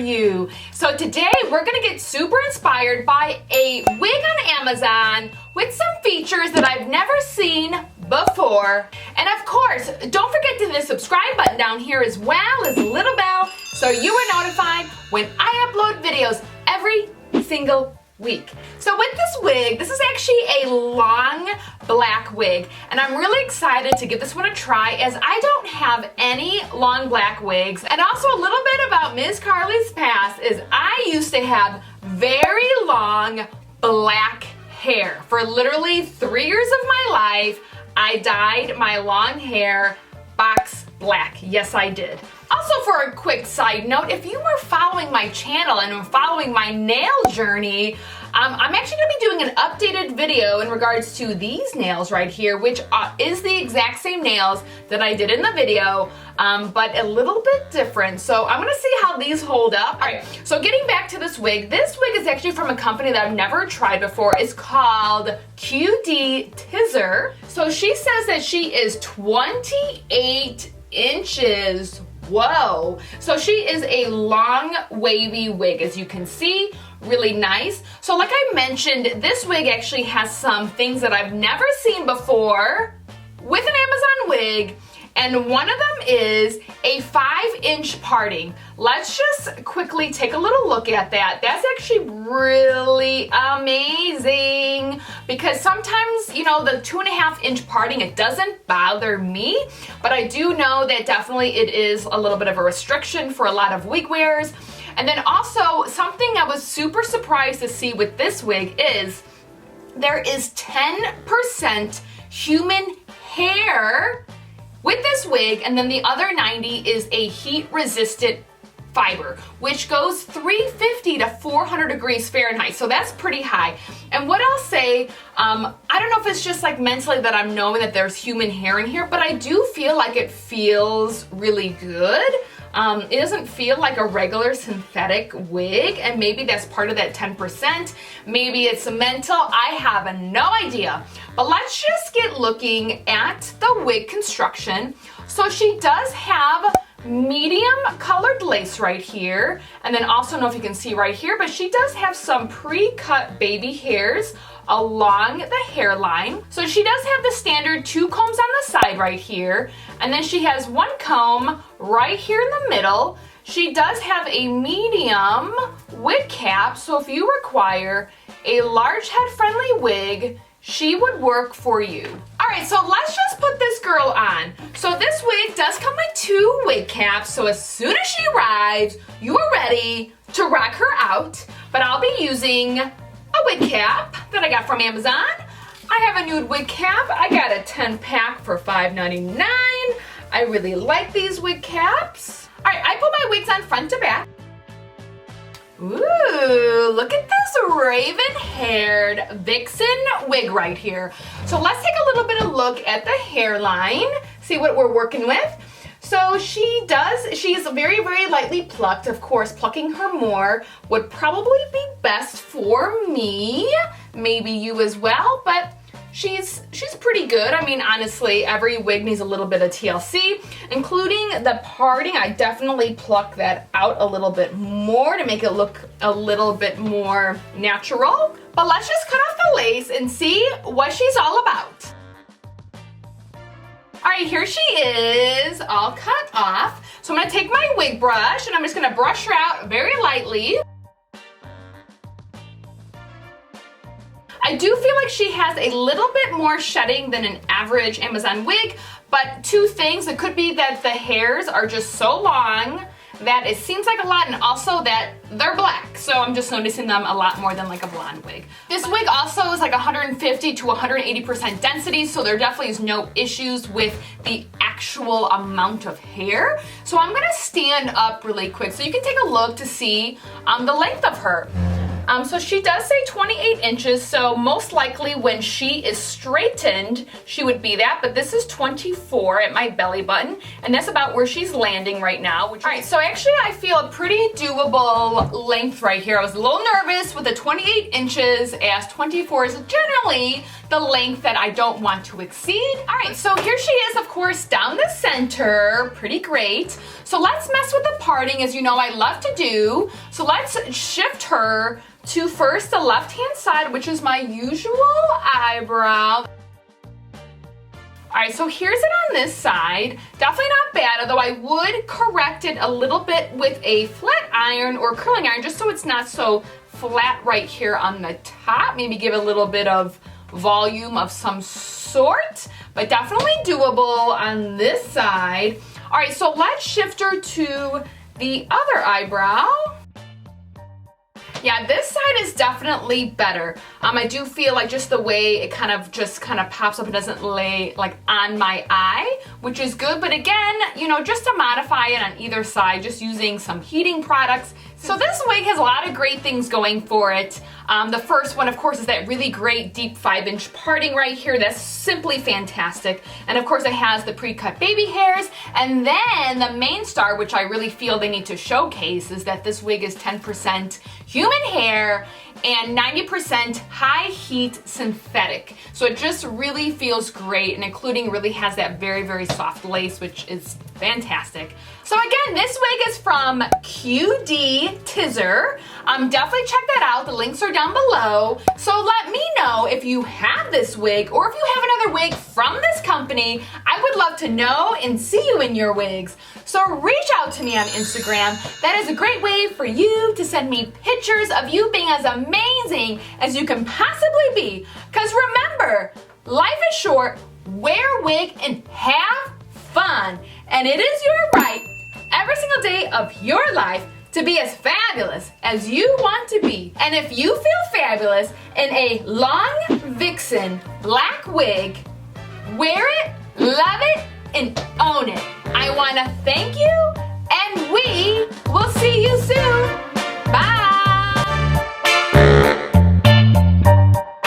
you. So today we're gonna get super inspired by a wig on Amazon with some features that I've never seen before. And of course, don't forget to hit the subscribe button down here as well as the little bell so you are notified when I upload videos every single week. So with this wig, this is actually a long black wig, and I'm really excited to give this one a try as I don't have any long black wigs. And also a little bit about MissCarly's past is I used to have very long black hair. For literally 3 years of my life, I dyed my long hair box black. Yes, I did. Also, for a quick side note, if you were following my channel and are following my nail journey, I'm actually going to be doing an updated video in regards to these nails right here, which is the exact same nails that I did in the video, but a little bit different. So I'm going to see how these hold up. All right, so getting back to this wig is actually from a company that I've never tried before. It's called QD-TIZER. So she says that she is 28 inches. Whoa. So she is a long wavy wig, as you can see, really nice. So like I mentioned, this wig actually has some things that I've never seen before with an Amazon wig, and one of them is a 5-inch parting. Let's just quickly take a little look at that. That's actually really amazing because sometimes, you know, the 2.5-inch parting, it doesn't bother me, but I do know that definitely it is a little bit of a restriction for a lot of wig wearers. And then also something I was super surprised to see with this wig is there is 10% human hair with this wig, and then the other 90 is a heat-resistant fiber, which goes 350 to 400 degrees Fahrenheit, so that's pretty high. And what I'll say, I don't know if it's just like mentally that I'm knowing that there's human hair in here, but I do feel like it feels really good. It doesn't feel like a regular synthetic wig, and maybe that's part of that 10%. Maybe it's mental, I have no idea. But let's just get looking at the wig construction. So she does have medium colored lace right here, and then also, I don't know if you can see right here, but she does have some pre-cut baby hairs along the hairline. So she does have the standard 2 combs on the side right here, and then she has 1 comb right here in the middle. She does have a medium wig cap, so if you require a large head friendly wig, she would work for you. All right, so let's just put this girl on. So this wig does come with 2 wig caps, so as soon as she arrives, you are ready to rock her out. But I'll be using a wig cap that I got from Amazon. I have a nude wig cap. I got a 10-pack for $5.99. I really like these wig caps. All right, I put my wigs on front to back. Ooh, look at this raven-haired vixen wig right here. So let's take a little bit of look at the hairline, see what we're working with. So she's very, very lightly plucked. Of course, plucking her more would probably be best for me, maybe you as well, but she's pretty good. I mean, honestly, every wig needs a little bit of TLC, including the parting. I definitely pluck that out a little bit more to make it look a little bit more natural. But let's just cut off the lace and see what she's all about. All right, here she is, all cut off. So I'm gonna take my wig brush and I'm just gonna brush her out very lightly. I do feel like she has a little bit more shedding than an average Amazon wig, but 2 things. It could be that the hairs are just so long that it seems like a lot, and also that they're black. So I'm just noticing them a lot more than like a blonde wig. This wig also is like 150 to 180% density, so there definitely is no issues with the actual amount of hair. So I'm gonna stand up really quick so you can take a look to see the length of her. So she does say 28 inches, so most likely when she is straightened, she would be that, but this is 24 at my belly button, and that's about where she's landing right now. All right, so actually I feel a pretty doable length right here. I was a little nervous with the 28 inches, as 24 is generally the length that I don't want to exceed. All right, so here she is, of course, down the center, pretty great. So let's mess with the parting, as you know I love to do. So let's shift her to first the left-hand side, which is my usual eyebrow. All right, so here's it on this side. Definitely not bad, although I would correct it a little bit with a flat iron or curling iron, just so it's not so flat right here on the top. Maybe give a little bit of volume of some sort, but definitely doable on this side. All right, so let's shift her to the other eyebrow. Yeah, this side is definitely better. I do feel like just the way it kind of pops up, it doesn't lay like on my eye, which is good. But again, you know, just to modify it on either side, just using some heating products. So this wig has a lot of great things going for it. The first one, of course, is that really great deep 5-inch parting right here. That's simply fantastic. And of course, it has the pre-cut baby hairs. And then the main star, which I really feel they need to showcase, is that this wig is 10% human hair and 90% high heat synthetic. So it just really feels great, and including really has that very, very soft lace, which is fantastic. So again, this wig is from QD-TIZER. Definitely check that out. The links are down below. So let me know if you have this wig, or if you have another wig from this company. I would love to know and see you in your wigs. So reach out to me on Instagram. That is a great way for you to send me pictures of you being as amazing as you can possibly be. Because remember, life is short, wear a wig and have fun. And it is your right every single day of your life to be as fabulous as you want to be. And if you feel fabulous in a long vixen black wig, wear it, love it, and own it. I want to thank you